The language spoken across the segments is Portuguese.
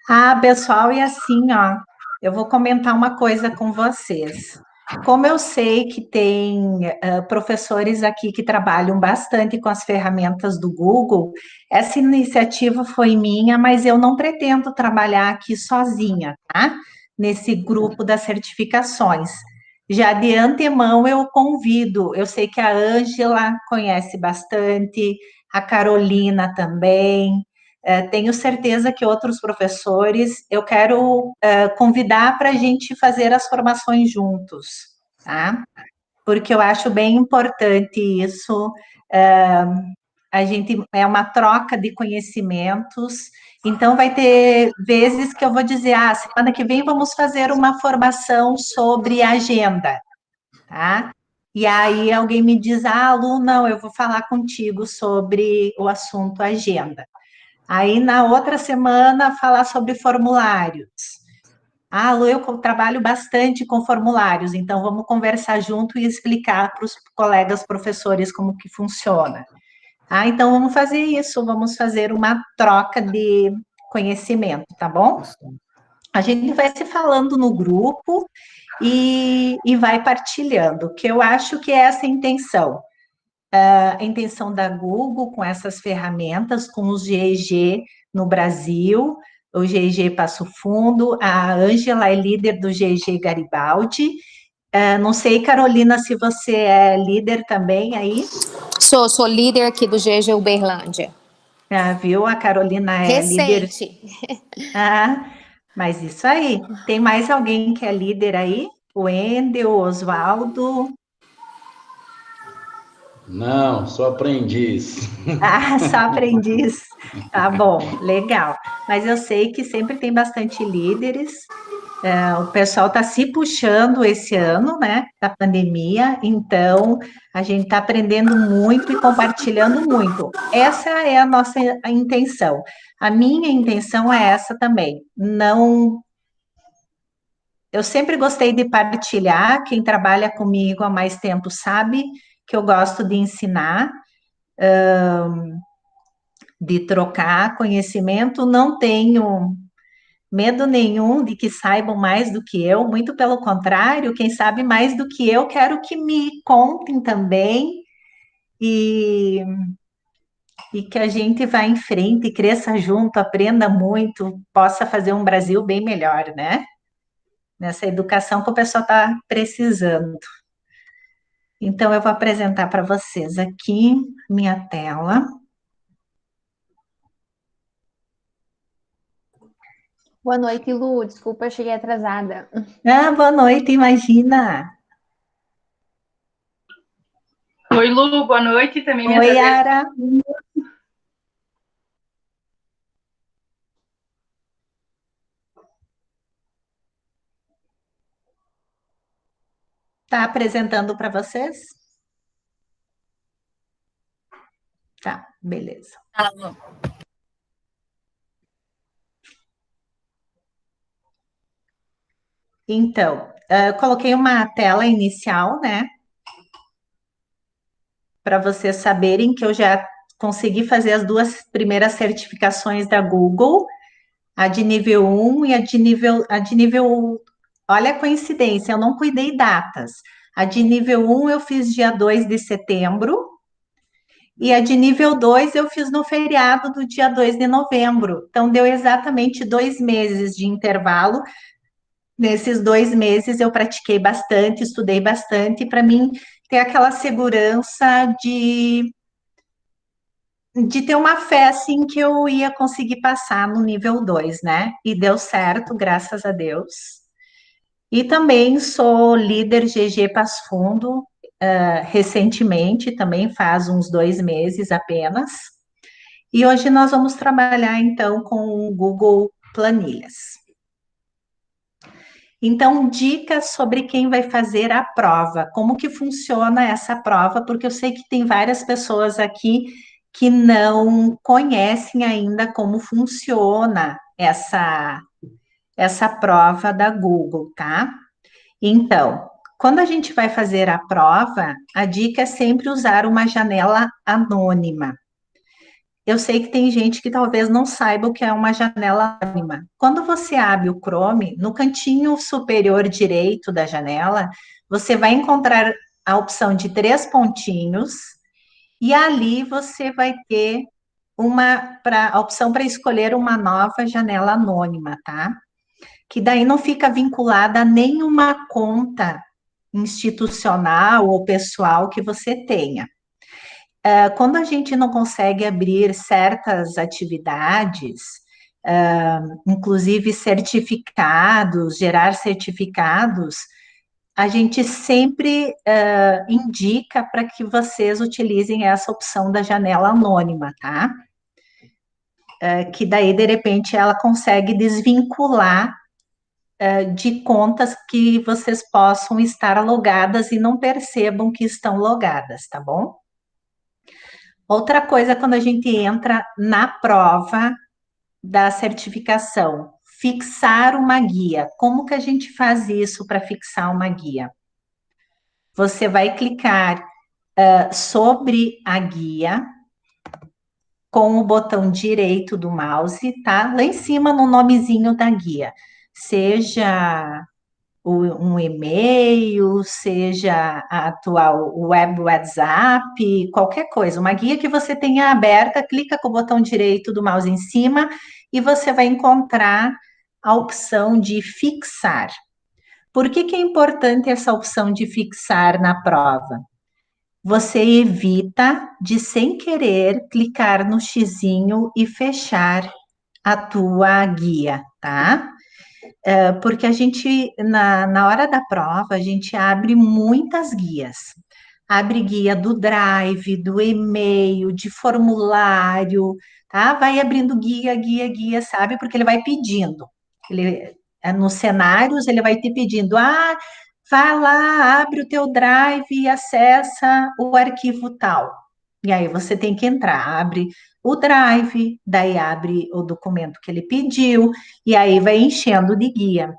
Ah, pessoal, e assim, ó, eu vou comentar uma coisa com vocês. Como eu sei que tem professores aqui que trabalham bastante com as ferramentas do Google, essa iniciativa foi minha, mas eu não pretendo trabalhar aqui sozinha, tá? Nesse grupo das certificações. Já de antemão eu convido, eu sei que a Ângela conhece bastante, a Carolina também. Tenho certeza que outros professores eu quero convidar para a gente fazer as formações juntos, tá? Porque eu acho bem importante isso. é, a gente é uma troca de conhecimentos. Então, vai ter vezes que eu vou dizer, semana que vem vamos fazer uma formação sobre agenda, tá? E aí alguém me diz, Lu, não, eu vou falar contigo sobre o assunto agenda. Aí, na outra semana, falar sobre formulários. Lu, eu trabalho bastante com formulários, então vamos conversar junto e explicar para os colegas professores como que funciona. Então vamos fazer isso, vamos fazer uma troca de conhecimento, tá bom? A gente vai se falando no grupo e vai partilhando, que eu acho que é essa a intenção. A intenção da Google com essas ferramentas, com os GEG no Brasil, o GEG Passo Fundo, a Ângela é líder do GEG Garibaldi. Não sei, Carolina, se você é líder também aí. Sou líder aqui do GG Uberlândia. Viu? A Carolina é líder. Recente. Ah, mas isso aí. Tem mais alguém que é líder aí? O Endel, o Oswaldo. Não, sou aprendiz. Só aprendiz. Tá bom, legal. Mas eu sei que sempre tem bastante líderes. O pessoal está se puxando esse ano, né, da pandemia, então a gente está aprendendo muito e compartilhando muito. Essa é a nossa intenção. A minha intenção é essa também. Não, eu sempre gostei de partilhar. Quem trabalha comigo há mais tempo sabe que eu gosto de ensinar, de trocar conhecimento. Não tenho medo nenhum de que saibam mais do que eu, muito pelo contrário, quem sabe mais do que eu, quero que me contem também e, e que a gente vá em frente, cresça junto, aprenda muito, possa fazer um Brasil bem melhor, né? Nessa educação que o pessoal está precisando. Então, eu vou apresentar para vocês aqui minha tela. Boa noite, Lu. Desculpa, eu cheguei atrasada. Boa noite, imagina. Oi, Lu, boa noite. Também me Oi, atrasei. Yara. Está apresentando para vocês? Tá, beleza. Então, coloquei uma tela inicial, né? Para vocês saberem que eu já consegui fazer as duas primeiras certificações da Google, a de nível 1 e a de nível. Olha a coincidência, eu não cuidei datas. A de nível 1 eu fiz dia 2 de setembro, e a de nível 2 eu fiz no feriado do dia 2 de novembro. Então, deu exatamente 2 meses de intervalo. Nesses 2 meses eu pratiquei bastante, estudei bastante, para mim ter aquela segurança de ter uma fé assim que eu ia conseguir passar no nível 2, né? E deu certo, graças a Deus. E também sou líder GG Passo Fundo, recentemente, também faz uns 2 meses apenas. E hoje nós vamos trabalhar então com o Google Planilhas. Então, dicas sobre quem vai fazer a prova, como que funciona essa prova, porque eu sei que tem várias pessoas aqui que não conhecem ainda como funciona essa prova da Google, tá? Então, quando a gente vai fazer a prova, a dica é sempre usar uma janela anônima. eu sei que tem gente que talvez não saiba o que é uma janela anônima. Quando você abre o Chrome, no cantinho superior direito da janela, você vai encontrar a opção de 3 pontinhos, e ali você vai ter a opção para escolher uma nova janela anônima, tá? Que daí não fica vinculada a nenhuma conta institucional ou pessoal que você tenha. Quando a gente não consegue abrir certas atividades, inclusive certificados, gerar certificados, a gente sempre indica para que vocês utilizem essa opção da janela anônima, tá? Que daí, de repente, ela consegue desvincular de contas que vocês possam estar logadas e não percebam que estão logadas, tá bom? Outra coisa, quando a gente entra na prova da certificação, fixar uma guia. Como que a gente faz isso para fixar uma guia? Você vai clicar sobre a guia com o botão direito do mouse, tá? Lá em cima no nomezinho da guia. Seja um e-mail, seja a atual web WhatsApp, qualquer coisa, uma guia que você tenha aberta, clica com o botão direito do mouse em cima e você vai encontrar a opção de fixar. Por que que é importante essa opção de fixar na prova? Você evita de, sem querer, clicar no xizinho e fechar a tua guia, tá? Porque a gente, na hora da prova, a gente abre muitas guias. Abre guia do Drive, do e-mail, de formulário, tá? Vai abrindo guia, guia, guia, sabe? Porque ele vai pedindo. Nos cenários, ele vai te pedindo, vai lá, abre o teu Drive e acessa o arquivo tal. E aí você tem que entrar, abre o Drive, daí abre o documento que ele pediu, e aí vai enchendo de guia.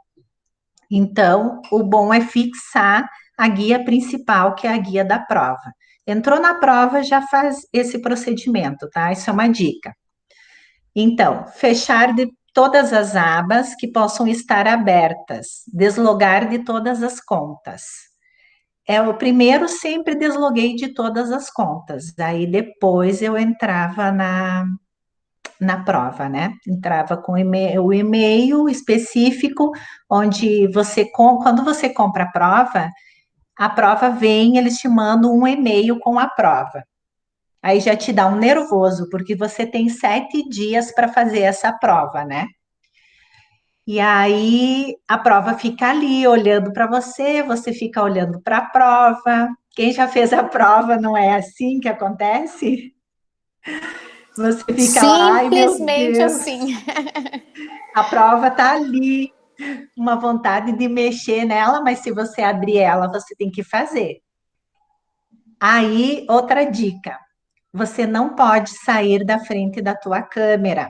Então, o bom é fixar a guia principal, que é a guia da prova. Entrou na prova, já faz esse procedimento, tá? Isso é uma dica. Então, fechar de todas as abas que possam estar abertas, deslogar de todas as contas. O primeiro sempre desloguei de todas as contas, aí depois eu entrava na prova, né? Entrava com o e-mail específico, onde quando você compra a prova vem, eles te mandam um e-mail com a prova. Aí já te dá um nervoso, porque você tem 7 dias para fazer essa prova, né? E aí a prova fica ali olhando para você, você fica olhando para a prova. Quem já fez a prova não é assim que acontece? Você fica lá, ai meu Simplesmente Deus, assim. a prova está ali, uma vontade de mexer nela, mas se você abrir ela, você tem que fazer. Aí, outra dica, você não pode sair da frente da tua câmera,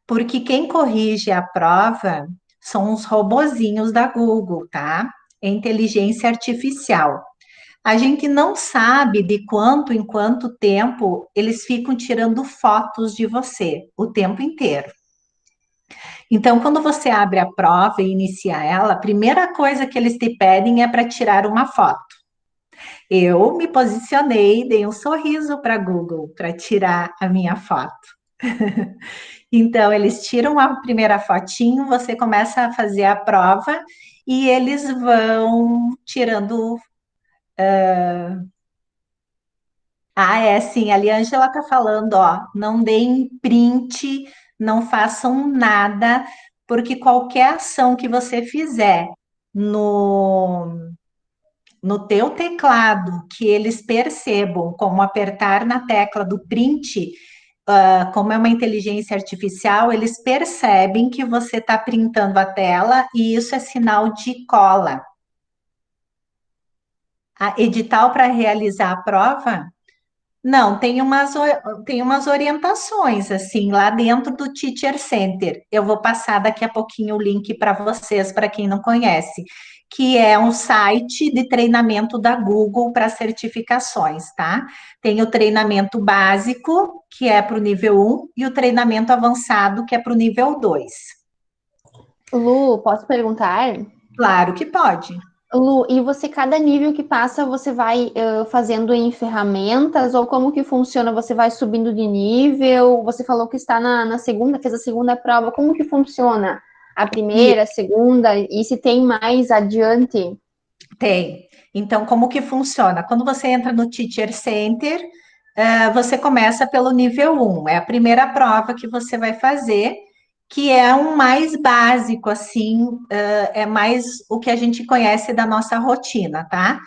porque quem corrige a prova são os robozinhos da Google, tá? É inteligência artificial. A gente não sabe de quanto em quanto tempo eles ficam tirando fotos de você, o tempo inteiro. Então, quando você abre a prova e inicia ela, a primeira coisa que eles te pedem é para tirar uma foto. Eu me posicionei, dei um sorriso para Google para tirar a minha foto. Então, eles tiram a primeira fotinho, você começa a fazer a prova e eles vão tirando. É sim, ali a Angela está falando, ó, não deem print, não façam nada, porque qualquer ação que você fizer no, no teu teclado, que eles percebam como apertar na tecla do print, como é uma inteligência artificial, eles percebem que você está printando a tela e isso é sinal de cola. A edital para realizar a prova Não, tem umas orientações, assim, lá dentro do Teacher Center. Eu vou passar daqui a pouquinho o link para vocês, para quem não conhece, que é um site de treinamento da Google para certificações, tá? Tem o treinamento básico, que é para o nível 1, e o treinamento avançado, que é para o nível 2. Lu, posso perguntar? Claro que pode. Lu, e você, cada nível que passa, você vai fazendo em ferramentas, ou como que funciona? Você vai subindo de nível? Você falou que está na segunda, fez a segunda prova. Como que funciona? A E primeira, a segunda, e se tem mais adiante? tem. Então, como que funciona? Quando você entra no Teacher Center, você começa pelo nível 1. É a primeira prova que você vai fazer, que é um mais básico, assim, é mais o que a gente conhece da nossa rotina, tá?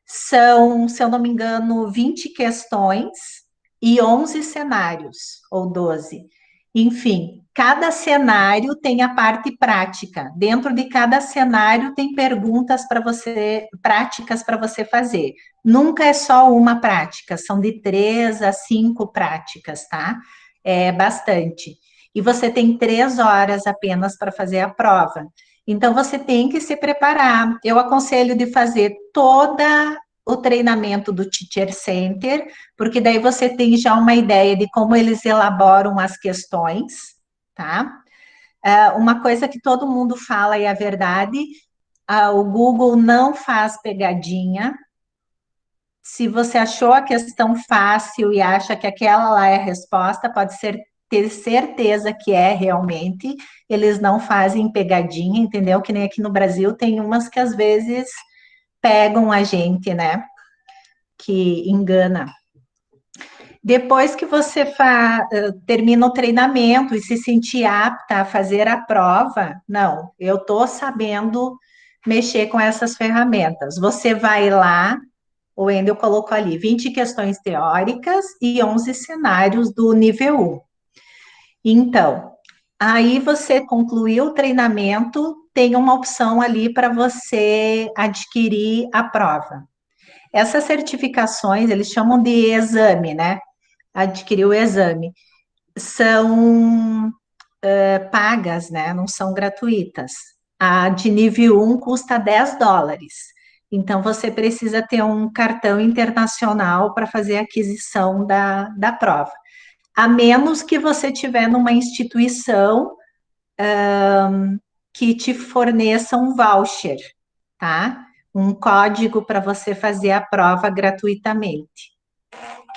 São, se eu não me engano, 20 questões e 11 cenários, ou 12. Enfim, cada cenário tem a parte prática. Dentro de cada cenário tem perguntas para você, práticas para você fazer. Nunca é só uma prática, são de 3 a 5 práticas, tá? É bastante. E você tem 3 horas apenas para fazer a prova. Então, você tem que se preparar. Eu aconselho de fazer toda o treinamento do Teacher Center, porque daí você tem já uma ideia de como eles elaboram as questões, tá? Uma coisa que todo mundo fala e é a verdade, o Google não faz pegadinha. Se você achou a questão fácil e acha que aquela lá é a resposta, ter certeza que é realmente. Eles não fazem pegadinha, entendeu? Que nem aqui no Brasil tem umas que às vezes pegam a gente, né? Que engana. Depois que você termina o treinamento e se sentir apta a fazer a prova, não, eu estou sabendo mexer com essas ferramentas. Você vai lá, o Wendel colocou ali 20 questões teóricas e 11 cenários do nível 1. Então, aí você concluiu o treinamento, tem uma opção ali para você adquirir a prova. Essas certificações, eles chamam de exame, né? Adquirir o exame. São pagas, né? Não são gratuitas. A de nível 1 custa US$ 10. Então, você precisa ter um cartão internacional para fazer a aquisição da prova. A menos que você tiver numa instituição que te forneça um voucher, tá? Um código para você fazer a prova gratuitamente.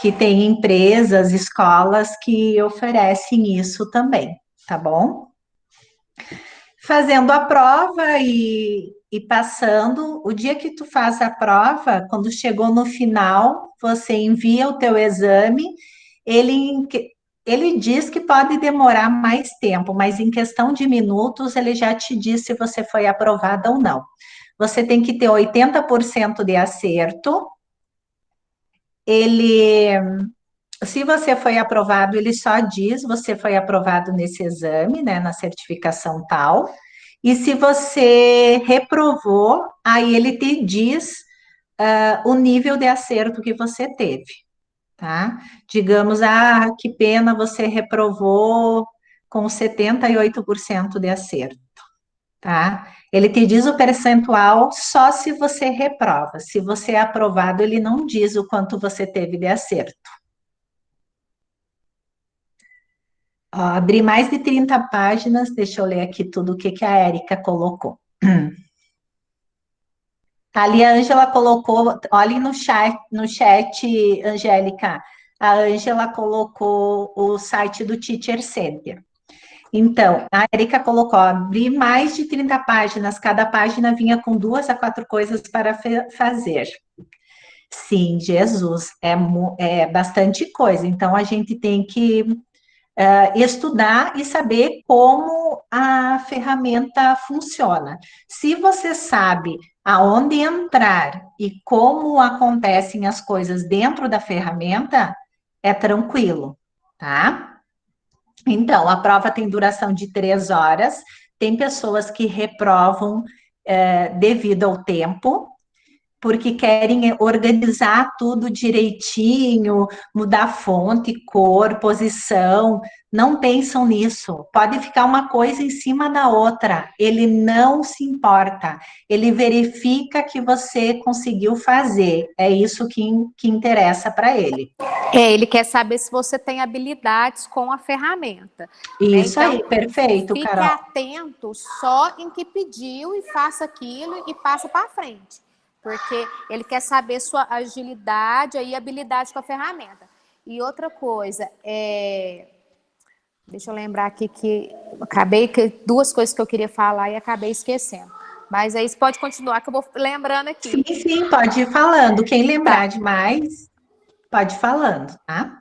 Que tem empresas, escolas que oferecem isso também, tá bom? Fazendo a prova e passando, o dia que tu faz a prova, quando chegou no final, você envia o teu exame, ele, ele diz que pode demorar mais tempo, mas em questão de minutos ele já te diz se você foi aprovada ou não. Você tem que ter 80% de acerto, ele se você foi aprovado, ele só diz você foi aprovado nesse exame, né, na certificação tal. E se você reprovou, aí ele te diz o nível de acerto que você teve, tá? Digamos, que pena, você reprovou com 78% de acerto, tá? Ele te diz o percentual só se você reprova. Se você é aprovado, ele não diz o quanto você teve de acerto. Ó, abri mais de 30 páginas, deixa eu ler aqui tudo o que a Érica colocou. Ali a Ângela colocou, olhem no chat, Angélica, a Ângela colocou o site do Teacher Center. Então, a Erika colocou, abri mais de 30 páginas, cada página vinha com 2 a 4 coisas para fazer. Sim, Jesus, é bastante coisa, então a gente tem que estudar e saber como a ferramenta funciona. Se você sabe aonde entrar e como acontecem as coisas dentro da ferramenta, é tranquilo, tá? Então, a prova tem duração de 3 horas, tem pessoas que reprovam devido ao tempo. porque querem organizar tudo direitinho, mudar fonte, cor, posição. Não pensam nisso. Pode ficar uma coisa em cima da outra. Ele não se importa. Ele verifica que você conseguiu fazer. É isso que interessa para ele. Ele quer saber se você tem habilidades com a ferramenta. Isso Né? aí, Então, perfeito, fique Carol. atento só em que pediu e faça aquilo e passa para frente. Porque ele quer saber sua agilidade e habilidade com a ferramenta. E outra coisa, deixa eu lembrar aqui que duas coisas que eu queria falar e acabei esquecendo. Mas aí você pode continuar que eu vou lembrando aqui. Sim, pode ir falando. Quem lembrar de mais, pode ir falando, tá?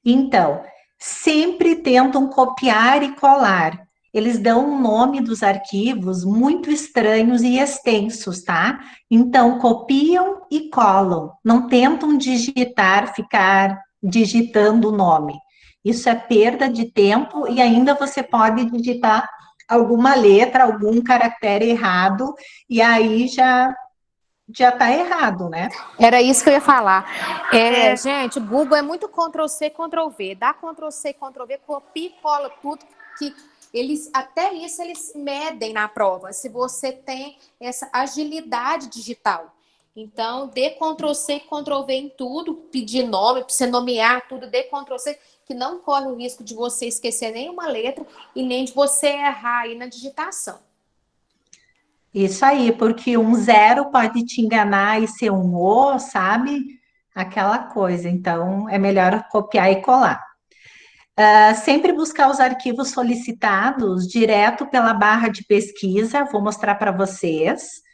Então, sempre tentam copiar e colar. Eles dão um nome dos arquivos muito estranhos e extensos, tá? Então, copiam e colam. Não tentam ficar digitando o nome. Isso é perda de tempo e ainda você pode digitar alguma letra, algum caractere errado, e aí já está errado, né? Era isso que eu ia falar. Gente, o Google é muito Ctrl+C, Ctrl+V. Dá Ctrl+C, Ctrl+V, copia e cola tudo, que até isso eles medem na prova, se você tem essa agilidade digital. Então, dê Ctrl+C, Ctrl+V em tudo, pedir nome, para você nomear tudo, dê Ctrl+C, que não corre o risco de você esquecer nenhuma letra e nem de você errar aí na digitação. Isso aí, porque um zero pode te enganar e ser um O, sabe? Aquela coisa. Então, é melhor copiar e colar. Sempre buscar os arquivos solicitados direto pela barra de pesquisa. Vou mostrar para vocês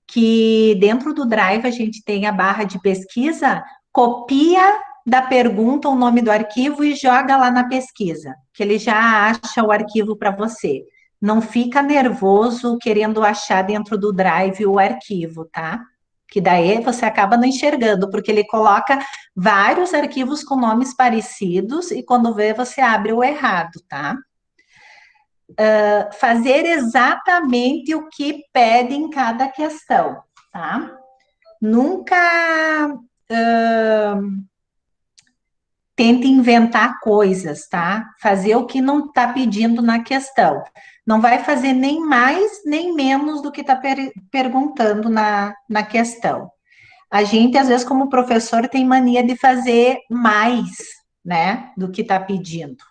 que dentro do Drive a gente tem a barra de pesquisa, copia da pergunta o nome do arquivo e joga lá na pesquisa, que ele já acha o arquivo para você. Não fica nervoso querendo achar dentro do Drive o arquivo, tá? Que daí você acaba não enxergando, porque ele coloca vários arquivos com nomes parecidos e quando vê, você abre o errado, tá? Fazer exatamente o que pede em cada questão, tá? Nunca tente inventar coisas, tá? Fazer o que não está pedindo na questão. Não vai fazer nem mais nem menos do que está perguntando na questão. A gente, às vezes, como professor, tem mania de fazer mais, né, do que está pedindo.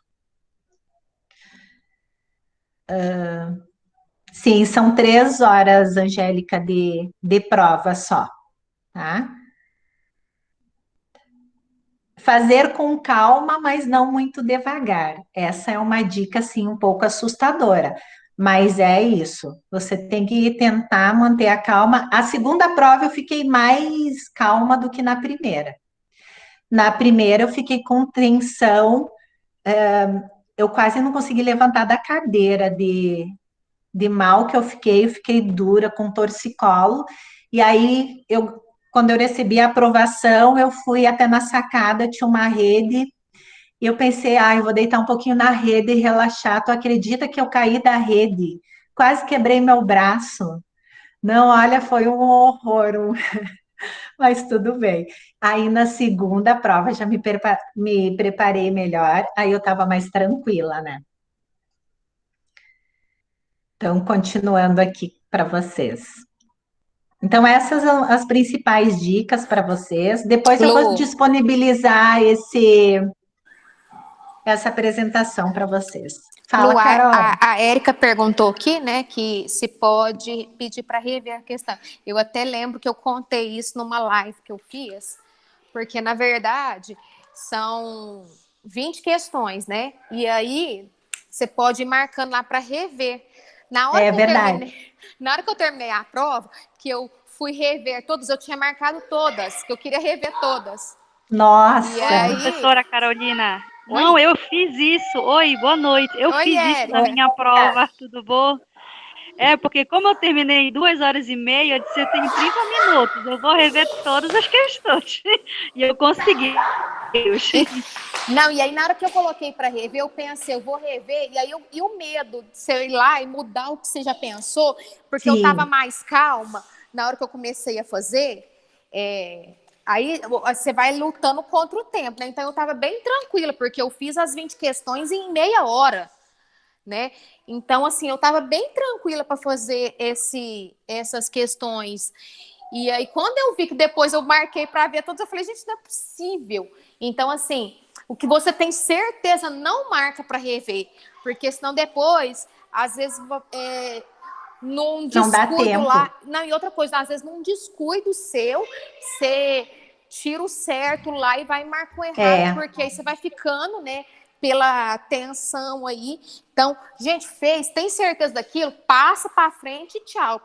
Sim, são 3 horas, Angélica, de prova só, tá? Fazer com calma, mas não muito devagar. Essa é uma dica, assim, um pouco assustadora. Mas é isso. Você tem que tentar manter a calma. A segunda prova eu fiquei mais calma do que na primeira. Na primeira eu fiquei com tensão. Eu quase não consegui levantar da cadeira de mal que eu fiquei dura com torcicolo. E aí, quando eu recebi a aprovação, eu fui até na sacada, tinha uma rede, e eu pensei, eu vou deitar um pouquinho na rede e relaxar. Tu acredita que eu caí da rede? Quase quebrei meu braço. Não, olha, foi um horror, mas tudo bem. Aí na segunda prova já me preparei melhor, aí eu estava mais tranquila, né? Então, continuando aqui para vocês. Então, essas são as principais dicas para vocês. Depois eu vou disponibilizar essa apresentação para vocês. Fala, Lu, Carol. a Érica perguntou aqui, né, que se pode pedir para rever a questão. Eu até lembro que eu contei isso numa live que eu fiz, porque, na verdade, são 20 questões, né? E aí, você pode ir marcando lá para rever. Na hora que eu terminei a prova, que eu fui rever todas, eu tinha marcado todas, que eu queria rever todas. Nossa! E aí... Professora Carolina, não, eu fiz isso. Oi, boa noite. Eu fiz isso na minha prova, tudo bom? Porque como eu terminei 2h30, eu disse, eu tenho 30 minutos, eu vou rever todas as questões. E eu consegui. Não, e aí na hora que eu coloquei para rever, eu pensei, eu vou rever, e aí o medo de você ir lá e mudar o que você já pensou, porque eu tava mais calma, na hora que eu comecei a fazer, aí você vai lutando contra o tempo, né? Então eu estava bem tranquila, porque eu fiz as 20 questões em meia hora, né? Então, assim, eu estava bem tranquila para fazer essas questões. E aí, quando eu vi que depois eu marquei para ver todas, eu falei, gente, não é possível. Então, assim, o que você tem certeza não marca para rever, porque senão depois, às vezes, num Não dá descuido tempo. lá. Não, e outra coisa, às vezes, num descuido seu, você tira o certo lá e vai marcar o errado, porque aí você vai ficando, né? Pela tensão aí. Então, gente, tem certeza daquilo? Passa para frente e tchau.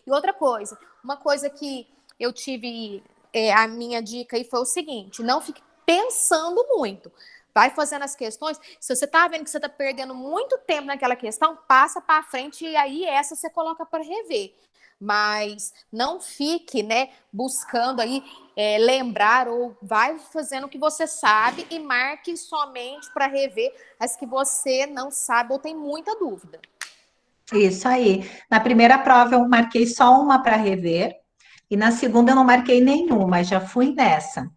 E outra coisa, uma coisa que eu tive, a minha dica aí foi o seguinte: não fique pensando muito. Vai fazendo as questões. Se você tá vendo que você tá perdendo muito tempo naquela questão, passa para frente e aí essa você coloca para rever. Mas não fique, né, buscando aí lembrar, ou vai fazendo o que você sabe e marque somente para rever as que você não sabe ou tem muita dúvida. Isso aí. Na primeira prova eu marquei só uma para rever, e na segunda eu não marquei nenhuma, já fui nessa.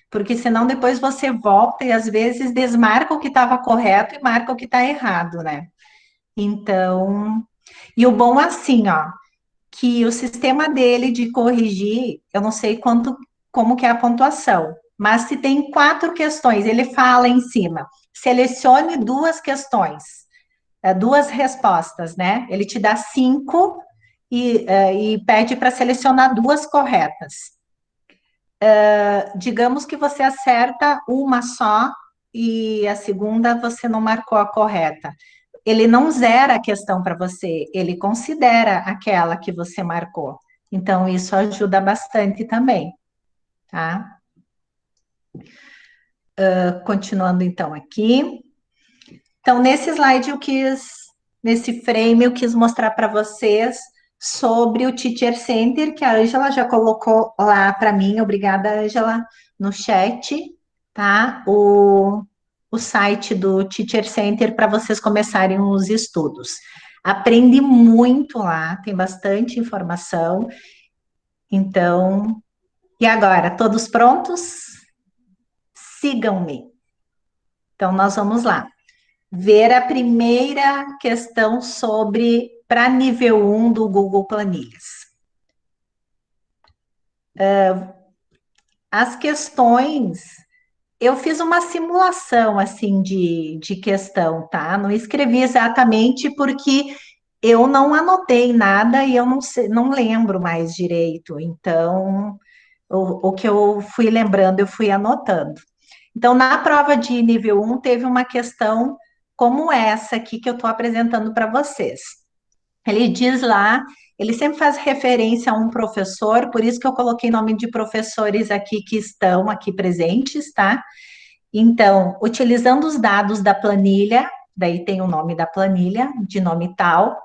Porque senão depois você volta e às vezes desmarca o que estava correto e marca o que está errado, né? Então, e o bom assim, ó, que o sistema dele de corrigir, eu não sei como que é a pontuação, mas se tem 4 questões, ele fala em cima, selecione 2 questões, 2 respostas, né? Ele te dá 5 e pede para selecionar 2 corretas. Digamos que você acerta uma só e a segunda você não marcou a correta. Ele não zera a questão para você, ele considera aquela que você marcou. Então, isso ajuda bastante também, tá? Continuando então aqui. Então, nesse slide nesse frame, eu quis mostrar para vocês sobre o Teacher Center, que a Ângela já colocou lá para mim, obrigada, Ângela, no chat, tá? O site do Teacher Center para vocês começarem os estudos. Aprende muito lá, tem bastante informação. Então, e agora, todos prontos? Sigam-me. Então, nós vamos lá ver a primeira questão para nível 1 do Google Planilhas. As questões, eu fiz uma simulação, assim, de questão, tá? Não escrevi exatamente porque eu não anotei nada e eu não lembro mais direito. Então, o que eu fui lembrando, eu fui anotando. Então, na prova de nível 1, teve uma questão como essa aqui que eu estou apresentando para vocês. Ele diz lá, ele sempre faz referência a um professor, por isso que eu coloquei nome de professores aqui que estão aqui presentes, tá? Então, utilizando os dados da planilha, daí tem o nome da planilha, de nome tal,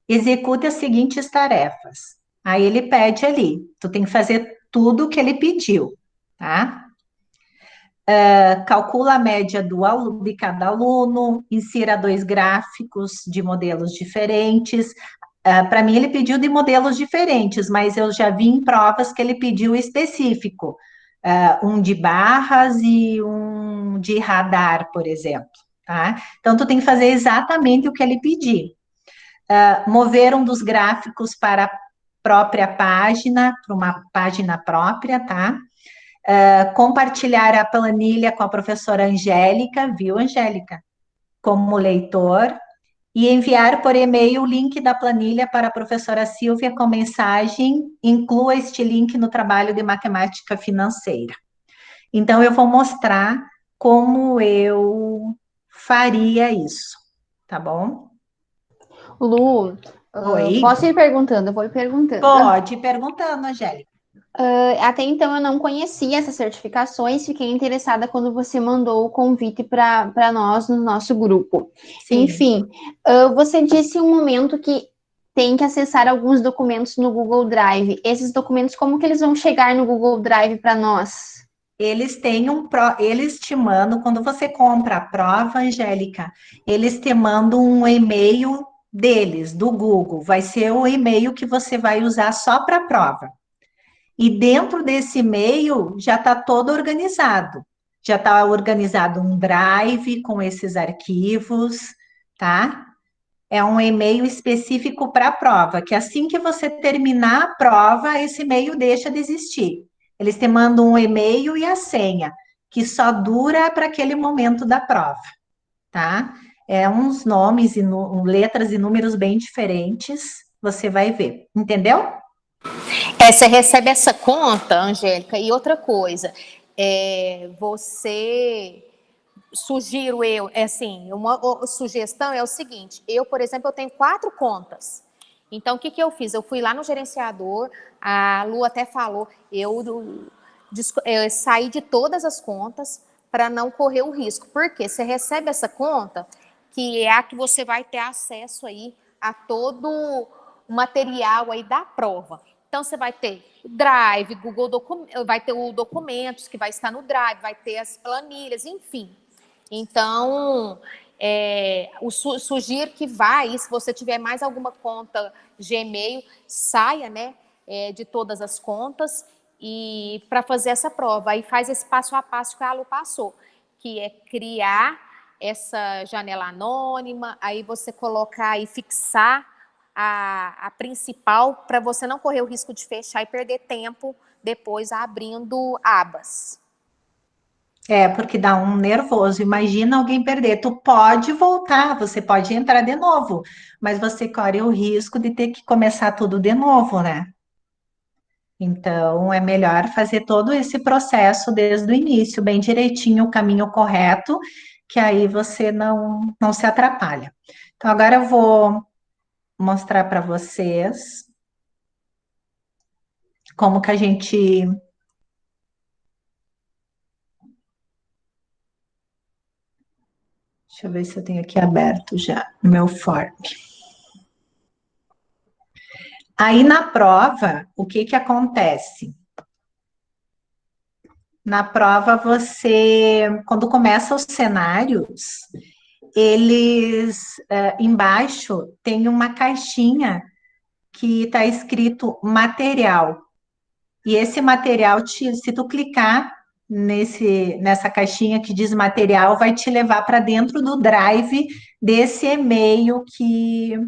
execute as seguintes tarefas. Aí ele pede ali, tu tem que fazer tudo o que ele pediu, tá? Calcula a média de cada aluno, insira 2 gráficos de modelos diferentes. Para mim, ele pediu de modelos diferentes, mas eu já vi em provas que ele pediu específico, um de barras e um de radar, por exemplo, tá? Então, tu tem que fazer exatamente o que ele pedir. Mover um dos gráficos para a própria página, para uma página própria, tá? Compartilhar a planilha com a professora Angélica, viu, Angélica? Como leitor, e enviar por e-mail o link da planilha para a professora Silvia com mensagem, inclua este link no trabalho de matemática financeira. Então, eu vou mostrar como eu faria isso, tá bom? Lu, posso ir perguntando? Eu vou ir perguntando. Pode ir perguntando, Angélica. Até então eu não conhecia essas certificações, fiquei interessada quando você mandou o convite para nós no nosso grupo. Sim. Enfim, você disse um momento que tem que acessar alguns documentos no Google Drive. Esses documentos, como que eles vão chegar no Google Drive para nós? Eles te mandam, quando você compra a prova, Angélica, eles te mandam um e-mail deles, do Google, vai ser o e-mail que você vai usar só para a prova. E dentro desse e-mail já está todo organizado. Já está organizado um drive com esses arquivos, tá? É um e-mail específico para a prova, que assim que você terminar a prova, esse e-mail deixa de existir. Eles te mandam um e-mail e a senha, que só dura para aquele momento da prova, tá? É uns nomes, e letras e números bem diferentes, você vai ver, entendeu? Você recebe essa conta, Angélica, e outra coisa, você, sugiro eu, assim, uma sugestão é o seguinte, eu, por exemplo, eu tenho 4 contas, então o que eu fiz? Eu fui lá no gerenciador, a Lu até falou, eu saí de todas as contas para não correr o risco, porque você recebe essa conta, que é a que você vai ter acesso aí a todo o material aí da prova. Então, você vai ter o Drive, Google vai ter o Documentos, que vai estar no Drive, vai ter as planilhas, enfim. Então, sugiro que vai, se você tiver mais alguma conta Gmail, saia, né, de todas as contas e para fazer essa prova. Aí faz esse passo a passo que a Lu passou, que é criar essa janela anônima, aí você colocar e fixar a principal, para você não correr o risco de fechar e perder tempo depois abrindo abas. Porque dá um nervoso. Imagina alguém perder. Tu pode voltar, você pode entrar de novo, mas você corre o risco de ter que começar tudo de novo, né? Então, é melhor fazer todo esse processo desde o início, bem direitinho, o caminho correto, que aí você não se atrapalha. Então, agora eu vou mostrar para vocês como que a gente... Deixa eu ver se eu tenho aqui aberto já o meu form. Aí, na prova, o que que acontece? Na prova, quando começa os cenários, eles, embaixo, tem uma caixinha que está escrito material. E esse material, se tu clicar nessa caixinha que diz material, vai te levar para dentro do drive desse e-mail que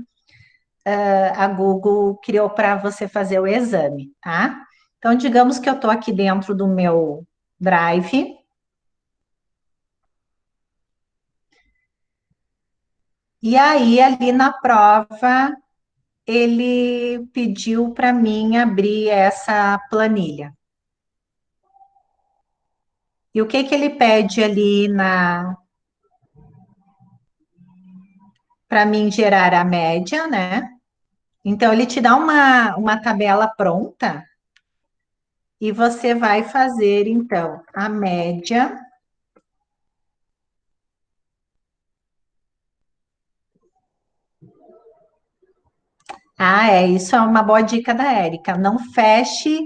a Google criou para você fazer o exame, tá? Então, digamos que eu estou aqui dentro do meu drive. E aí, ali na prova, ele pediu para mim abrir essa planilha. E o que que ele pede ali para mim gerar a média, né? Então, ele te dá uma tabela pronta e você vai fazer, então, a média. Isso é uma boa dica da Érica. Não feche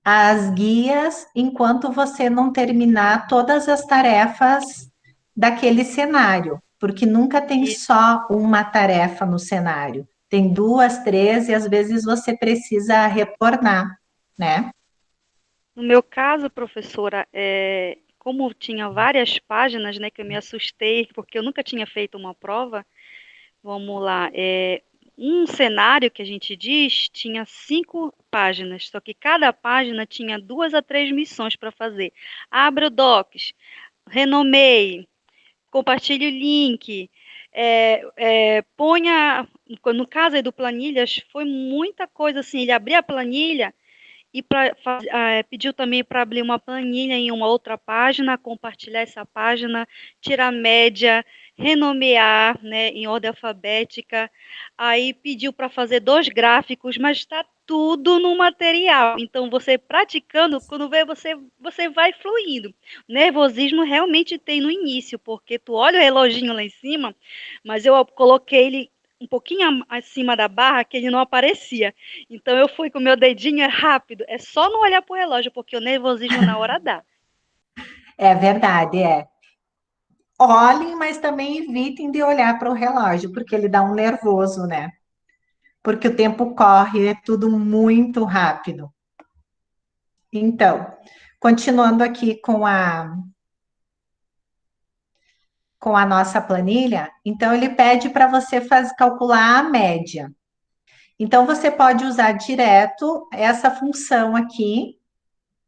as guias enquanto você não terminar todas as tarefas daquele cenário, porque nunca tem só uma tarefa no cenário. Tem 2, 3 e às vezes você precisa retornar, né? No meu caso, professora, como tinha várias páginas, né, que eu me assustei, porque eu nunca tinha feito uma prova, vamos lá, um cenário que a gente diz tinha 5 páginas, só que cada página tinha 2 a 3 missões para fazer. Abra o Docs, renomeie, compartilhe o link, ponha, no caso aí do planilhas, foi muita coisa assim, ele abria a planilha e pediu também para abrir uma planilha em uma outra página, compartilhar essa página, tirar média, renomear, né, em ordem alfabética. Aí pediu para fazer 2 gráficos, mas está tudo no material. Então, você praticando, quando vê, você vai fluindo. O nervosismo realmente tem no início, porque tu olha o reloginho lá em cima, mas eu coloquei ele um pouquinho acima da barra que ele não aparecia. Então eu fui com o meu dedinho rápido. É só não olhar para o relógio, porque o nervosismo na hora dá. É verdade, é. olhem, mas também evitem de olhar para o relógio, porque ele dá um nervoso, né? Porque o tempo corre, é tudo muito rápido. Então, continuando aqui com a nossa planilha, então ele pede para você calcular a média. Então, você pode usar direto essa função aqui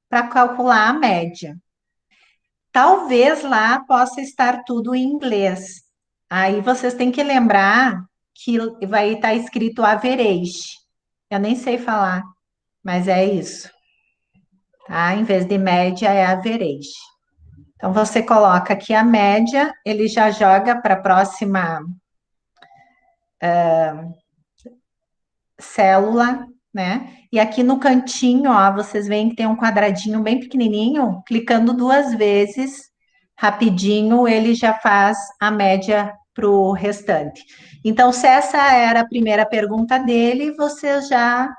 para calcular a média. Talvez lá possa estar tudo em inglês. Aí vocês têm que lembrar que vai estar escrito average. Eu nem sei falar, mas é isso. Tá? Em vez de média, é average. Então, você coloca aqui a média, ele já joga para a próxima célula, né? E aqui no cantinho, ó, vocês veem que tem um quadradinho bem pequenininho, clicando 2 vezes, rapidinho, ele já faz a média para o restante. Então, se essa era a primeira pergunta dele, você já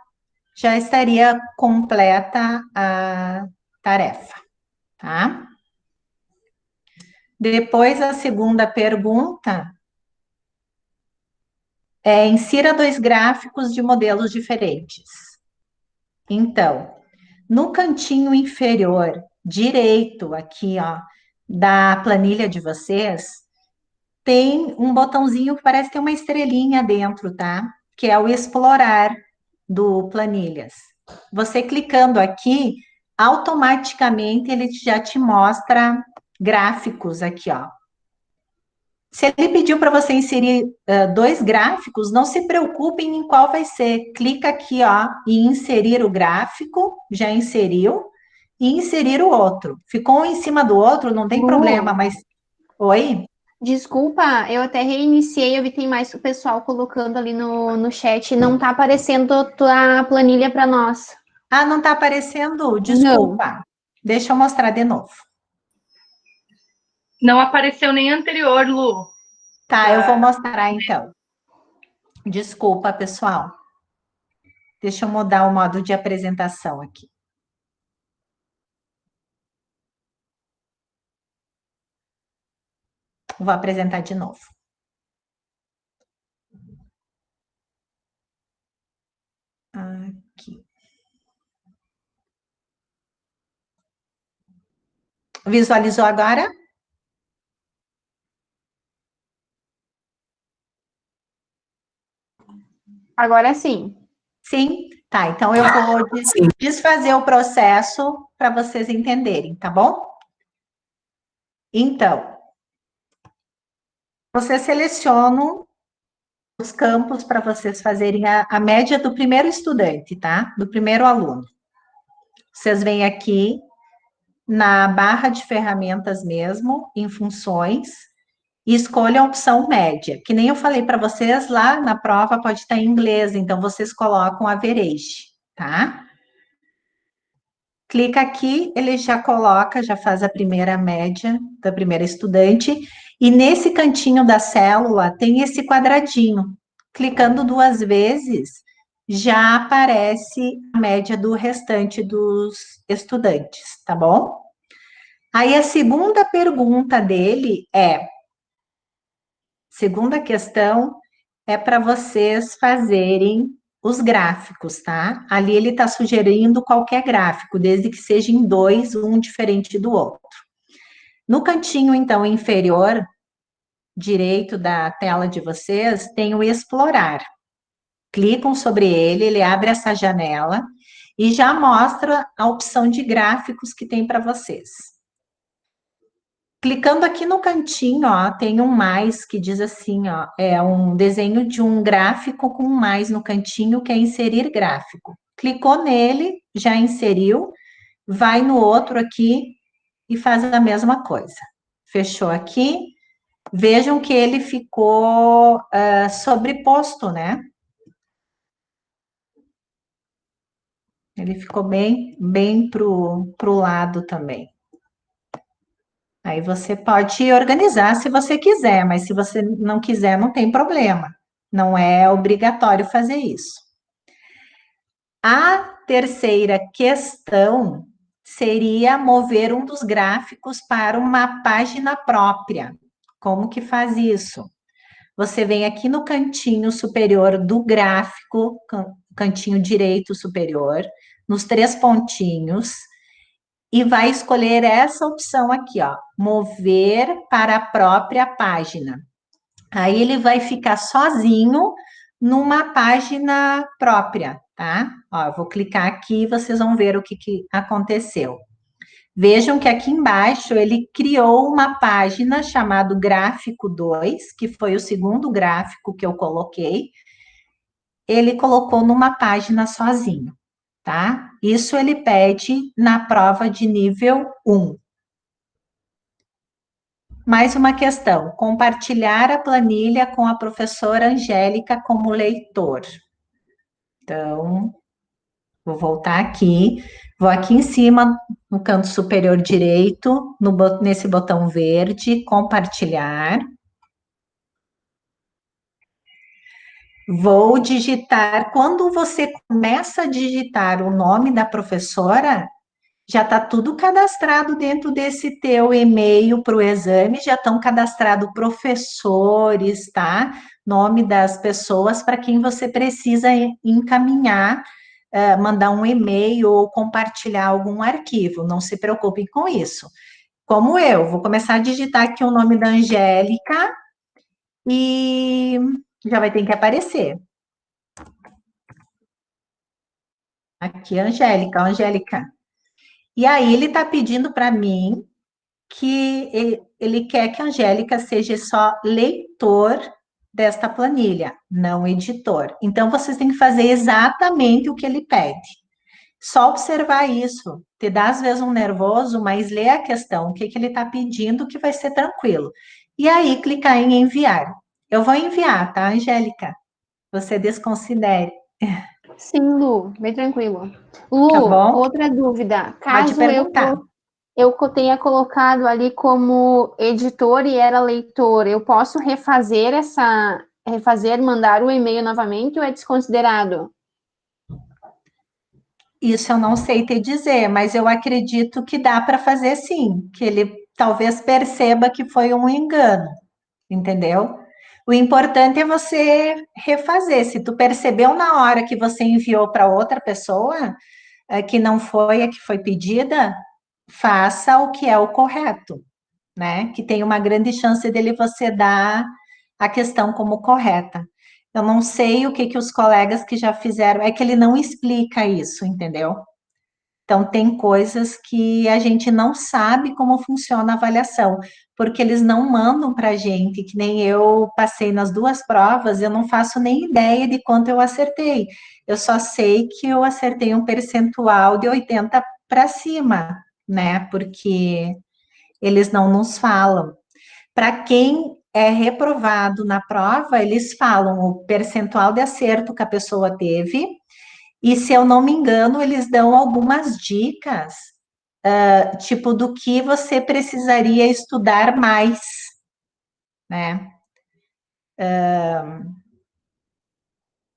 estaria completa a tarefa, tá? Depois, a segunda pergunta é: insira 2 gráficos de modelos diferentes. Então, no cantinho inferior direito, aqui, ó, da planilha de vocês, tem um botãozinho que parece ter uma estrelinha dentro, tá? Que é o explorar do Planilhas. Você clicando aqui, automaticamente ele já te mostra gráficos aqui, ó. Se ele pediu para você inserir 2 gráficos, não se preocupem em qual vai ser. Clica aqui, ó, e inserir o gráfico, já inseriu, e inserir o outro. Ficou um em cima do outro, não tem problema, mas... Oi? Desculpa, eu até reiniciei, eu vi que tem mais o pessoal colocando ali no chat, não tá aparecendo a tua planilha para nós. Ah, não tá aparecendo? Desculpa. Não. Deixa eu mostrar de novo. Não apareceu nem anterior, Lu. Tá, eu vou mostrar então. Desculpa, pessoal. Deixa eu mudar o modo de apresentação aqui. Vou apresentar de novo. Aqui. Visualizou agora? Agora sim. Sim? Tá, então eu vou desfazer o processo para vocês entenderem, tá bom? Então, vocês selecionam os campos para vocês fazerem a média do primeiro estudante, tá? Do primeiro aluno. Vocês vêm aqui na barra de ferramentas mesmo, em funções, e escolham a opção média. Que nem eu falei para vocês, lá na prova pode estar em inglês, então vocês colocam average, tá? Clica aqui, ele já coloca, já faz a primeira média da primeira estudante, e nesse cantinho da célula tem esse quadradinho. Clicando 2 vezes, já aparece a média do restante dos estudantes, tá bom? Aí a segunda pergunta dele segunda questão é para vocês fazerem os gráficos, tá? Ali ele está sugerindo qualquer gráfico, desde que seja em 2, um diferente do outro. No cantinho, então, inferior direito da tela de vocês, tem o explorar. Clicam sobre ele, ele abre essa janela e já mostra a opção de gráficos que tem para vocês. Clicando aqui no cantinho, ó, tem um mais que diz assim, ó, é um desenho de um gráfico com um mais no cantinho, que é inserir gráfico. Clicou nele, já inseriu, vai no outro aqui e faz a mesma coisa. Fechou aqui. Vejam que ele ficou sobreposto, né? Ele ficou bem pro lado também. Aí você pode organizar se você quiser, mas se você não quiser, não tem problema. Não é obrigatório fazer isso. A terceira questão seria mover um dos gráficos para uma página própria. Como que faz isso? Você vem aqui no cantinho superior do gráfico, cantinho direito superior, nos 3 pontinhos, e vai escolher essa opção aqui, ó, mover para a própria página. Aí ele vai ficar sozinho numa página própria, tá? Ó, eu vou clicar aqui e vocês vão ver o que aconteceu. Vejam que aqui embaixo ele criou uma página chamada Gráfico 2, que foi o segundo gráfico que eu coloquei. Ele colocou numa página sozinho, tá? Isso ele pede na prova de nível 1. Mais uma questão: compartilhar a planilha com a professora Angélica como leitor. Então, vou voltar aqui, vou aqui em cima, no canto superior direito, nesse botão verde, compartilhar. Vou digitar, quando você começa a digitar o nome da professora, já está tudo cadastrado dentro desse teu e-mail para o exame, já estão cadastrados professores, tá? Nome das pessoas para quem você precisa encaminhar, mandar um e-mail ou compartilhar algum arquivo. Não se preocupem com isso. Como eu, vou começar a digitar aqui o nome da Angélica e já vai ter que aparecer. Aqui, Angélica, Angélica. E aí ele está pedindo para mim que ele quer que a Angélica seja só leitor desta planilha, não editor. Então, vocês têm que fazer exatamente o que ele pede. Só observar isso. Te dá, às vezes, um nervoso, mas lê a questão, o que ele está pedindo, que vai ser tranquilo. E aí, clicar em enviar. Eu vou enviar, tá, Angélica? Você desconsidere. Sim, Lu, bem tranquilo. Lu, Tá bom? outra dúvida. Pode Caso perguntar. eu tenha colocado ali como editor e era leitor, eu posso refazer, mandar o e-mail novamente ou é desconsiderado? Isso eu não sei te dizer, mas eu acredito que dá para fazer sim, que ele talvez perceba que foi um engano, entendeu? O importante é você refazer. Se tu percebeu na hora que você enviou para outra pessoa, que não foi a que foi pedida, faça o que é o correto, né? Que tem uma grande chance dele você dar a questão como correta. Eu não sei o que os colegas que já fizeram, é que ele não explica isso, entendeu? Então, tem coisas que a gente não sabe como funciona a avaliação, porque eles não mandam para a gente, que nem eu passei nas 2 provas, eu não faço nem ideia de quanto eu acertei. Eu só sei que eu acertei um percentual de 80 para cima, né? Porque eles não nos falam. Para quem é reprovado na prova, eles falam o percentual de acerto que a pessoa teve, e se eu não me engano, eles dão algumas dicas, tipo do que você precisaria estudar mais, né?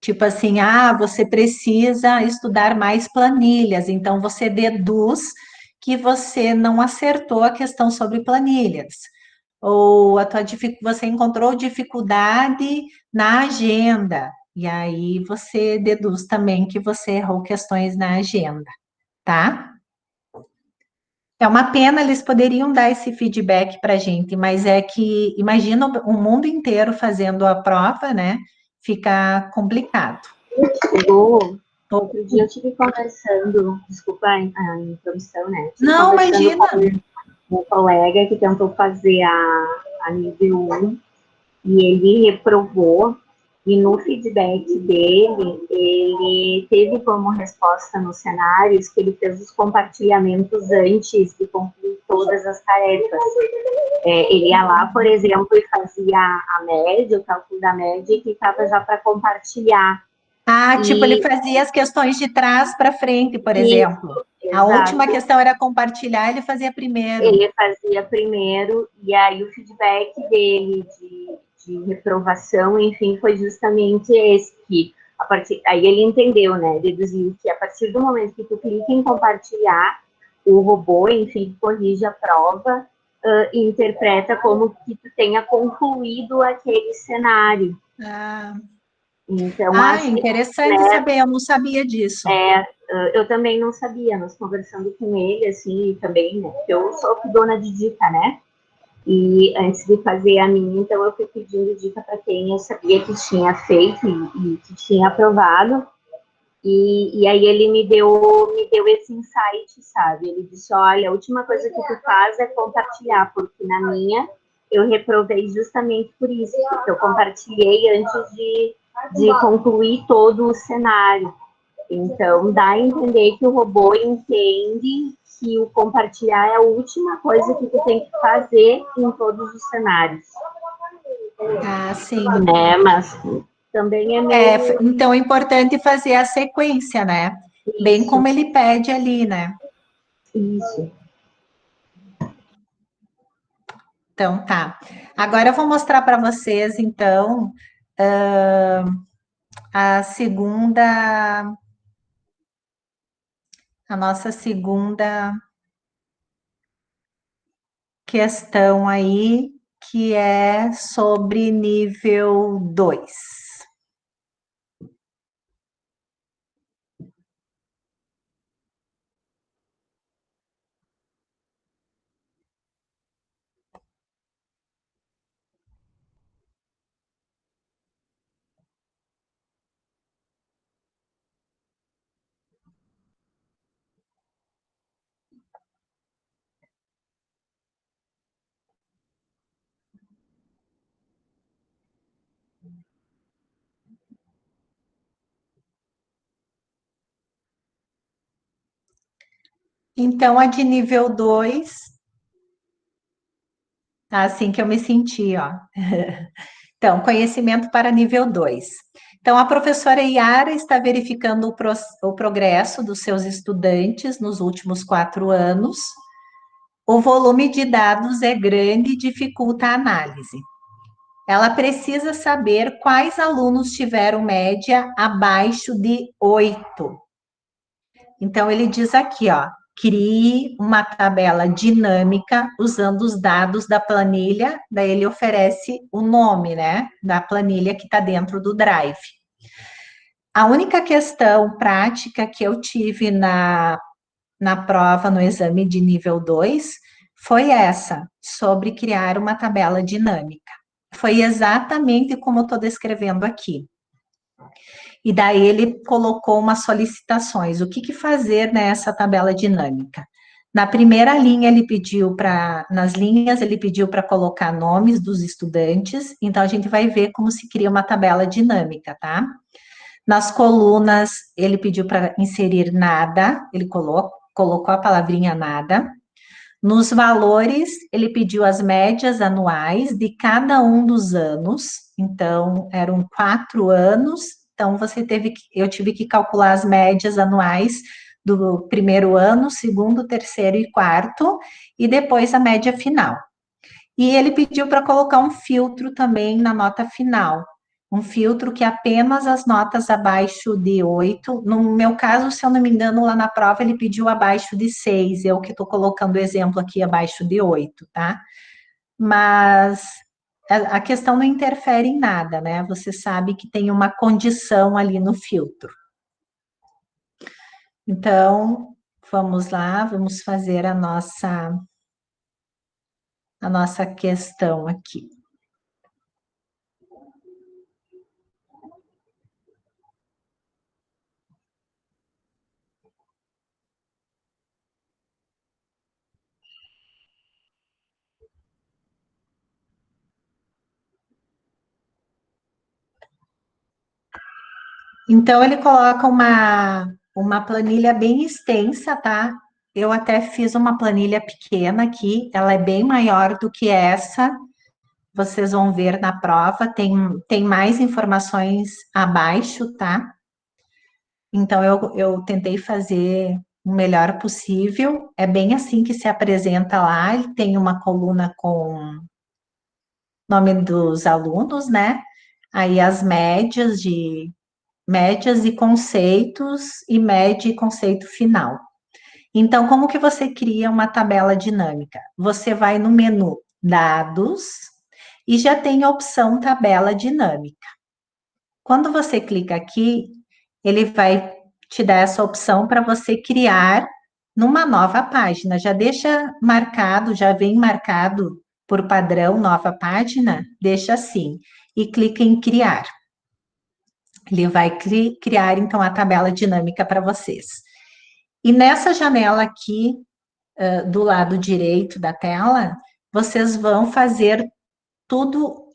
Tipo assim, você precisa estudar mais planilhas, então você deduz que você não acertou a questão sobre planilhas. Ou você encontrou dificuldade na agenda, e aí você deduz também que você errou questões na agenda, tá? É uma pena, eles poderiam dar esse feedback para a gente, mas é que, imagina o mundo inteiro fazendo a prova, né? Fica complicado. Lu, outro dia eu estive conversando, desculpa a introdução, né? Não, imagina. Com um colega que tentou fazer a nível 1 e ele reprovou, e no feedback dele, ele teve como resposta nos cenários que ele fez os compartilhamentos antes de concluir todas as tarefas. Ele ia lá, por exemplo, e fazia a média, o cálculo da média, e clicava já para compartilhar. Tipo, ele fazia as questões de trás para frente, por exemplo. A última questão era compartilhar, ele fazia primeiro. Ele fazia primeiro, e aí o feedback dele de reprovação, enfim, foi justamente esse, que aí ele entendeu, né, deduziu que a partir do momento que tu clica em compartilhar, o robô, enfim, corrige a prova, interpreta como que tu tenha concluído aquele cenário. Então, interessante saber, eu não sabia disso. Eu também não sabia, nós conversando com ele, assim, também, né, eu sou dona de dica, né, e antes de fazer a minha, então eu fui pedindo dica para quem eu sabia que tinha feito e que tinha aprovado, e aí ele me deu esse insight, sabe, ele disse, olha, a última coisa que tu faz é compartilhar, porque na minha eu reprovei justamente por isso, porque eu compartilhei antes de concluir todo o cenário. Então, dá a entender que o robô entende que o compartilhar é a última coisa que tu tem que fazer em todos os cenários. Sim. Mas também é meio... Então, é importante fazer a sequência, né? Isso. Bem como ele pede ali, né? Isso. Então, tá. Agora eu vou mostrar para vocês, então, a nossa segunda questão aí, que é sobre nível 2. Então, a de nível 2, assim que eu me senti, ó. Então, conhecimento para nível 2. Então, a professora Yara está verificando o progresso dos seus estudantes nos últimos 4 anos. O volume de dados é grande e dificulta a análise. Ela precisa saber quais alunos tiveram média abaixo de 8. Então, ele diz aqui, ó, crie uma tabela dinâmica usando os dados da planilha, daí ele oferece o nome, né, da planilha que está dentro do Drive. A única questão prática que eu tive na prova, no exame de nível 2, foi essa, sobre criar uma tabela dinâmica. Foi exatamente como eu estou descrevendo aqui. E daí ele colocou umas solicitações. O que fazer nessa tabela dinâmica? Na primeira linha, ele pediu para, nas linhas, ele pediu para colocar nomes dos estudantes, então a gente vai ver como se cria uma tabela dinâmica, tá? Nas colunas, ele pediu para inserir nada, ele colocou a palavrinha nada. Nos valores, ele pediu as médias anuais de cada um dos anos, então eram 4 anos, então eu tive que calcular as médias anuais do primeiro ano, segundo, terceiro e quarto, e depois a média final. E ele pediu para colocar um filtro também na nota final, um filtro que apenas as notas abaixo de 8, no meu caso, se eu não me engano, lá na prova ele pediu abaixo de 6, eu que estou colocando o exemplo aqui abaixo de 8, tá? Mas a questão não interfere em nada, né? Você sabe que tem uma condição ali no filtro. Então, vamos lá, vamos fazer a nossa questão aqui. Então, ele coloca uma planilha bem extensa, tá? Eu até fiz uma planilha pequena aqui, ela é bem maior do que essa, vocês vão ver na prova, tem mais informações abaixo, tá? Então, eu tentei fazer o melhor possível, é bem assim que se apresenta lá, ele tem uma coluna com nome dos alunos, né? Aí as médias e conceitos e média e conceito final. Então, como que você cria uma tabela dinâmica? Você vai no menu Dados e já tem a opção Tabela Dinâmica. Quando você clica aqui, ele vai te dar essa opção para você criar numa nova página. Já deixa marcado, já vem marcado por padrão, nova página, deixa assim. E clica em Criar. Ele vai criar, então, a tabela dinâmica para vocês. E nessa janela aqui, do lado direito da tela, vocês vão fazer tudo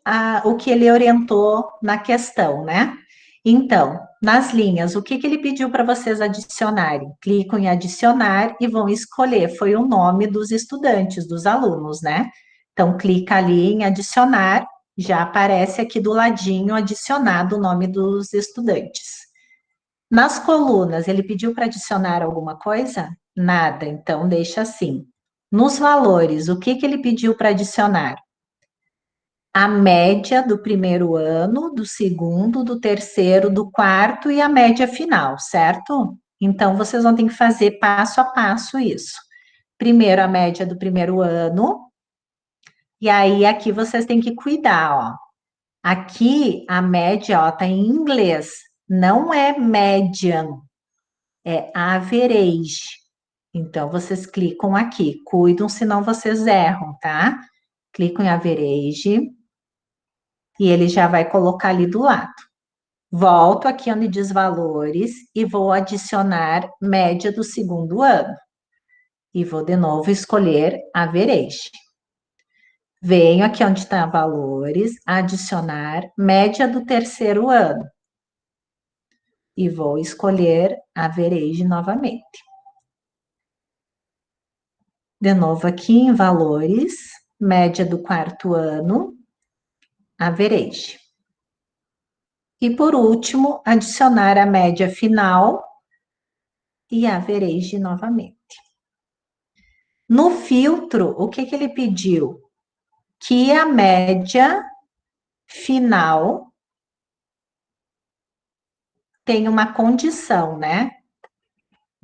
o que ele orientou na questão, né? Então, nas linhas, o que ele pediu para vocês adicionarem? Clicam em adicionar e vão escolher, foi o nome dos estudantes, dos alunos, né? Então, clica ali em adicionar, já aparece aqui do ladinho adicionado o nome dos estudantes. Nas colunas, ele pediu para adicionar alguma coisa? Nada, então deixa assim. Nos valores, o que ele pediu para adicionar? A média do primeiro ano, do segundo, do terceiro, do quarto e a média final, certo? Então, vocês vão ter que fazer passo a passo isso. Primeiro, a média do primeiro ano. E aí, aqui vocês têm que cuidar, ó. Aqui, a média, ó, tá em inglês. Não é median, é average. Então, vocês clicam aqui. Cuidam, senão vocês erram, tá? Clicam em average. E ele já vai colocar ali do lado. Volto aqui onde diz valores e vou adicionar média do segundo ano. E vou de novo escolher average. Venho aqui onde está valores, adicionar média do terceiro ano. E vou escolher average novamente. De novo aqui em valores, média do quarto ano, average. E por último, adicionar a média final e average novamente. No filtro, o que ele pediu? Que a média final tem uma condição, né?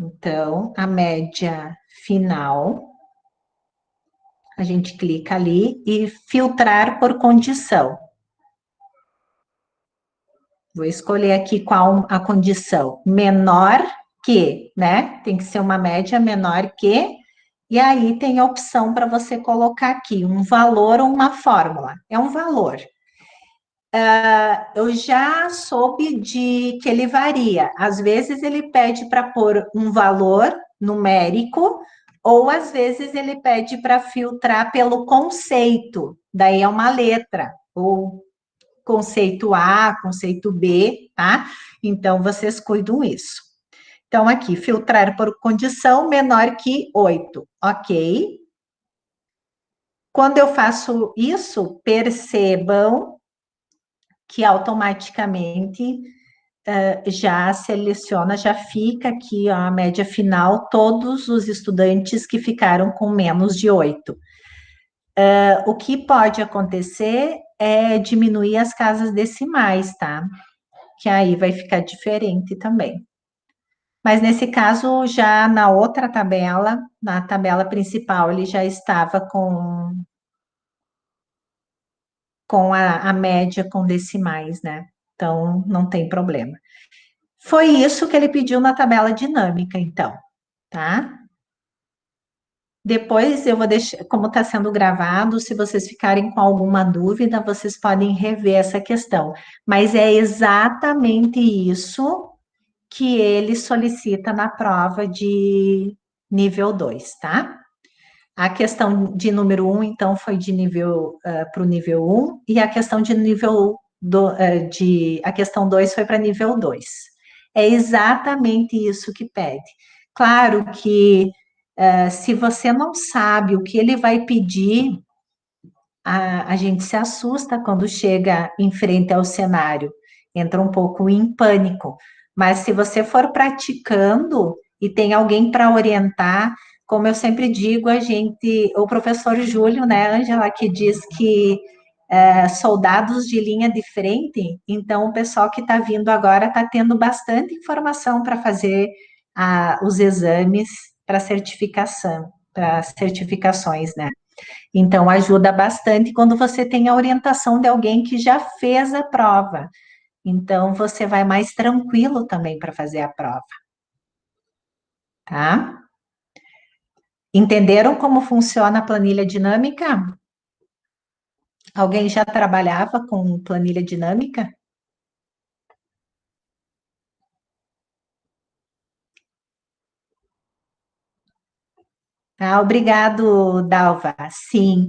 Então, a média final, a gente clica ali e filtrar por condição. Vou escolher aqui qual a condição. Menor que, né? Tem que ser uma média menor que. E aí tem a opção para você colocar aqui um valor ou uma fórmula. É um valor. Eu já soube que ele varia. Às vezes ele pede para pôr um valor numérico, ou às vezes ele pede para filtrar pelo conceito. Daí é uma letra, ou conceito A, conceito B, tá? Então, vocês cuidam isso. Então, aqui, filtrar por condição menor que 8, ok? Quando eu faço isso, percebam que automaticamente já seleciona, já fica aqui ó, a média final, todos os estudantes que ficaram com menos de 8. O que pode acontecer é diminuir as casas decimais, tá? Que aí vai ficar diferente também. Mas nesse caso, já na outra tabela, na tabela principal, ele já estava com a média com decimais, né? Então, não tem problema. Foi isso que ele pediu na tabela dinâmica, então, tá? Depois eu vou deixar, como está sendo gravado, se vocês ficarem com alguma dúvida, vocês podem rever essa questão. Mas é exatamente isso que ele solicita na prova de nível 2, tá? A questão de número 1, então, foi de nível para o nível 1, e a questão de nível a questão 2 foi para nível 2. É exatamente isso que pede. Claro que se você não sabe o que ele vai pedir, a gente se assusta quando chega em frente ao cenário, entra um pouco em pânico. Mas se você for praticando e tem alguém para orientar, como eu sempre digo, o professor Júlio, né, Ângela, que diz que soldados de linha de frente, então o pessoal que está vindo agora está tendo bastante informação para fazer os exames, para certificação, para certificações, né? Então, ajuda bastante quando você tem a orientação de alguém que já fez a prova. Então, você vai mais tranquilo também para fazer a prova. Tá? Entenderam como funciona a planilha dinâmica? Alguém já trabalhava com planilha dinâmica? Ah, obrigado, Dalva. Sim,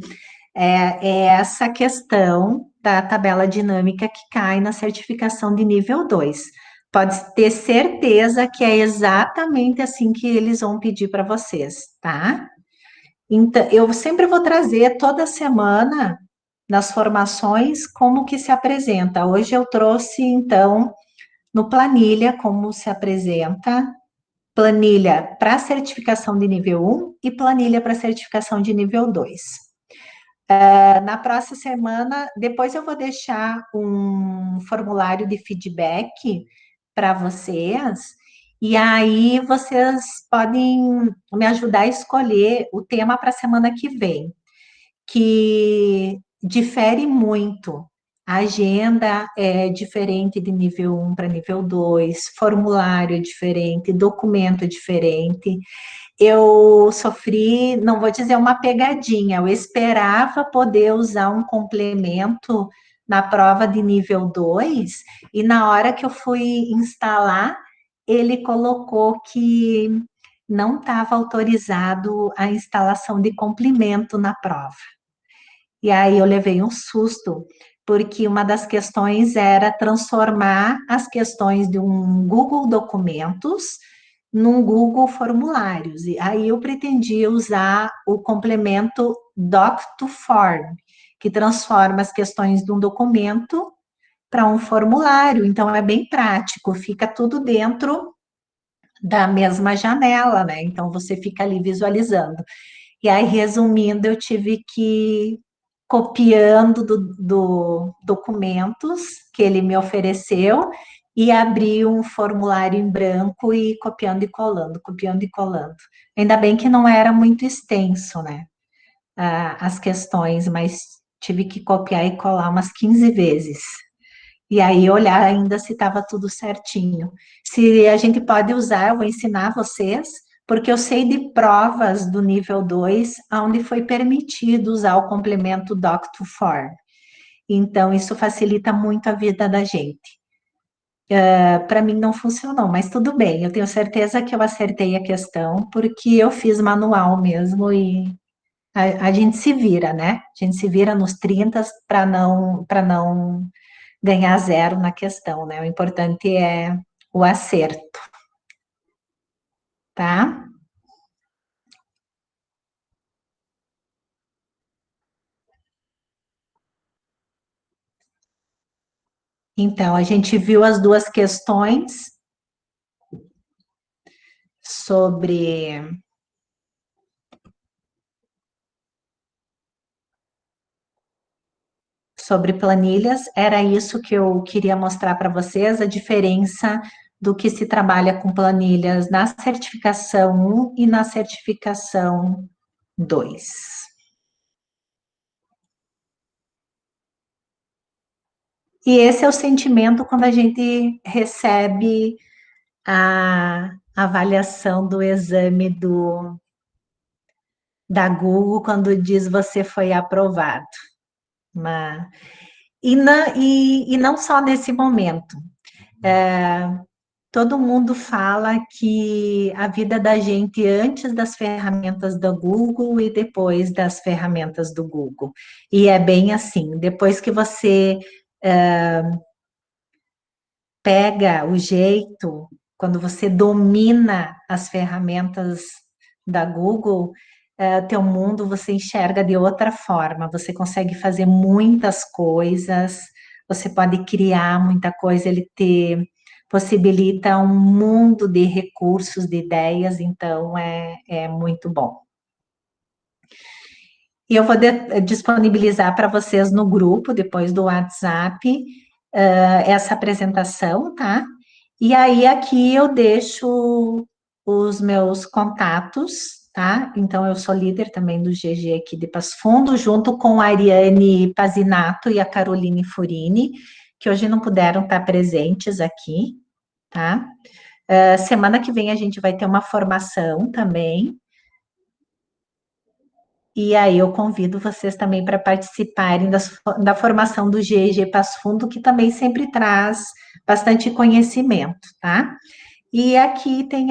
é essa questão da tabela dinâmica que cai na certificação de nível 2. Pode ter certeza que é exatamente assim que eles vão pedir para vocês, tá? Então, eu sempre vou trazer toda semana nas formações como que se apresenta. Hoje eu trouxe, então, no planilha como se apresenta, planilha para certificação de nível 1 e planilha para certificação de nível 2. Na próxima semana, depois eu vou deixar um formulário de feedback para vocês, e aí vocês podem me ajudar a escolher o tema para a semana que vem, que difere muito. A agenda é diferente de nível 1 para nível 2, formulário é diferente, documento é diferente. Eu sofri, não vou dizer uma pegadinha, eu esperava poder usar um complemento na prova de nível 2, e na hora que eu fui instalar, ele colocou que não estava autorizado a instalação de complemento na prova. E aí eu levei um susto, porque uma das questões era transformar as questões de um Google Documentos num Google Formulários. E aí eu pretendia usar o complemento Doc2Form, que transforma as questões de um documento para um formulário. Então é bem prático, fica tudo dentro da mesma janela, né? Então você fica ali visualizando. E aí, resumindo, eu tive que copiando do documentos que ele me ofereceu e abrir um formulário em branco e copiando e colando, copiando e colando. Ainda bem que não era muito extenso, né? As questões, mas tive que copiar e colar umas 15 vezes. E aí olhar ainda se estava tudo certinho. Se a gente pode usar, eu vou ensinar vocês, porque eu sei de provas do nível 2, onde foi permitido usar o complemento Doc2Form. Então, isso facilita muito a vida da gente. Para mim não funcionou, mas tudo bem, eu tenho certeza que eu acertei a questão, porque eu fiz manual mesmo e a gente se vira, né? A gente se vira nos 30 para não ganhar zero na questão, né? O importante é o acerto, tá? Então, a gente viu as duas questões sobre planilhas. Era isso que eu queria mostrar para vocês, a diferença do que se trabalha com planilhas na certificação 1 e na certificação 2. E esse é o sentimento quando a gente recebe a avaliação do exame da Google, quando diz você foi aprovado. E não só nesse momento. Todo mundo fala que a vida da gente antes das ferramentas do Google e depois das ferramentas do Google. E é bem assim, depois que você pega o jeito, quando você domina as ferramentas da Google, teu mundo você enxerga de outra forma, você consegue fazer muitas coisas, você pode criar muita coisa, ele te possibilita um mundo de recursos, de ideias, então é muito bom. E eu vou disponibilizar para vocês no grupo, depois do WhatsApp, essa apresentação, tá? E aí aqui eu deixo os meus contatos, tá? Então, eu sou líder também do GG aqui de Passo Fundo, junto com a Ariane Pazinato e a Caroline Furini, que hoje não puderam estar presentes aqui, tá? Semana que vem a gente vai ter uma formação também, e aí eu convido vocês também para participarem da formação do GG Passo Fundo, que também sempre traz bastante conhecimento, tá? E aqui tem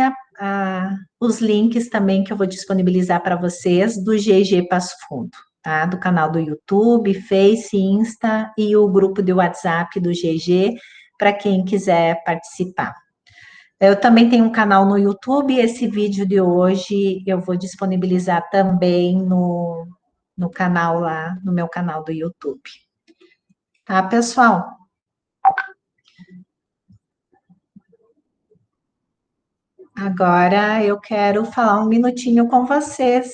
os links também que eu vou disponibilizar para vocês do GG Passo Fundo, tá? Do canal do YouTube, Face, Insta e o grupo de WhatsApp do GG, para quem quiser participar. Eu também tenho um canal no YouTube, esse vídeo de hoje eu vou disponibilizar também no canal lá, no meu canal do YouTube. Tá, pessoal? Agora eu quero falar um minutinho com vocês,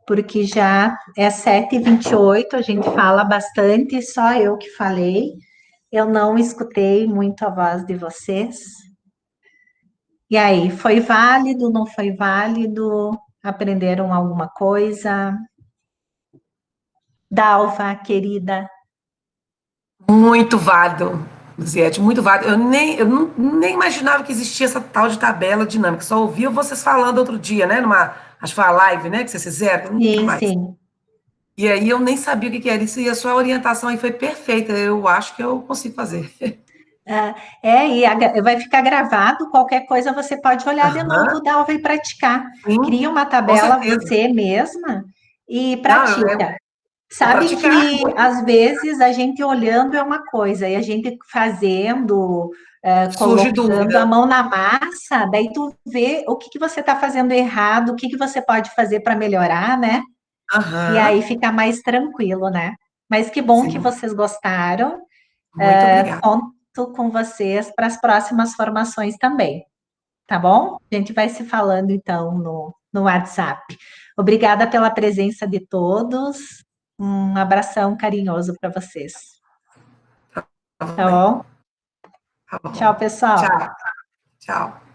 porque já é 7h28, a gente fala bastante, só eu que falei. Eu não escutei muito a voz de vocês. E aí, foi válido, não foi válido? Aprenderam alguma coisa? Dalva, querida. Muito válido, Luziete, muito válido. Nem imaginava que existia essa tal de tabela dinâmica. Só ouvia vocês falando outro dia, né? Acho que foi a live, né? Que vocês fizeram. Sim, sim. E aí eu nem sabia o que era isso, e a sua orientação aí foi perfeita. Eu acho que eu consigo fazer. E vai ficar gravado, qualquer coisa você pode olhar de novo, Dalva, e praticar. Sim, Cria uma com tabela certeza. você mesma e Não, pratica. Sabe praticar. que, às vezes, a gente olhando é uma coisa, e a gente fazendo, Surge colocando dúvida. a mão na massa, daí tu vê o que você está fazendo errado, o que você pode fazer para melhorar, né? E Aham. aí fica mais tranquilo, né? Mas que bom que Sim. vocês gostaram. Muito obrigada. Conto com vocês para as próximas formações também, tá bom? A gente vai se falando, então, no WhatsApp. Obrigada pela presença de todos. Um abração carinhoso para vocês. Tá Tá bom? Tá bom. Tchau, pessoal. Tchau. Tchau.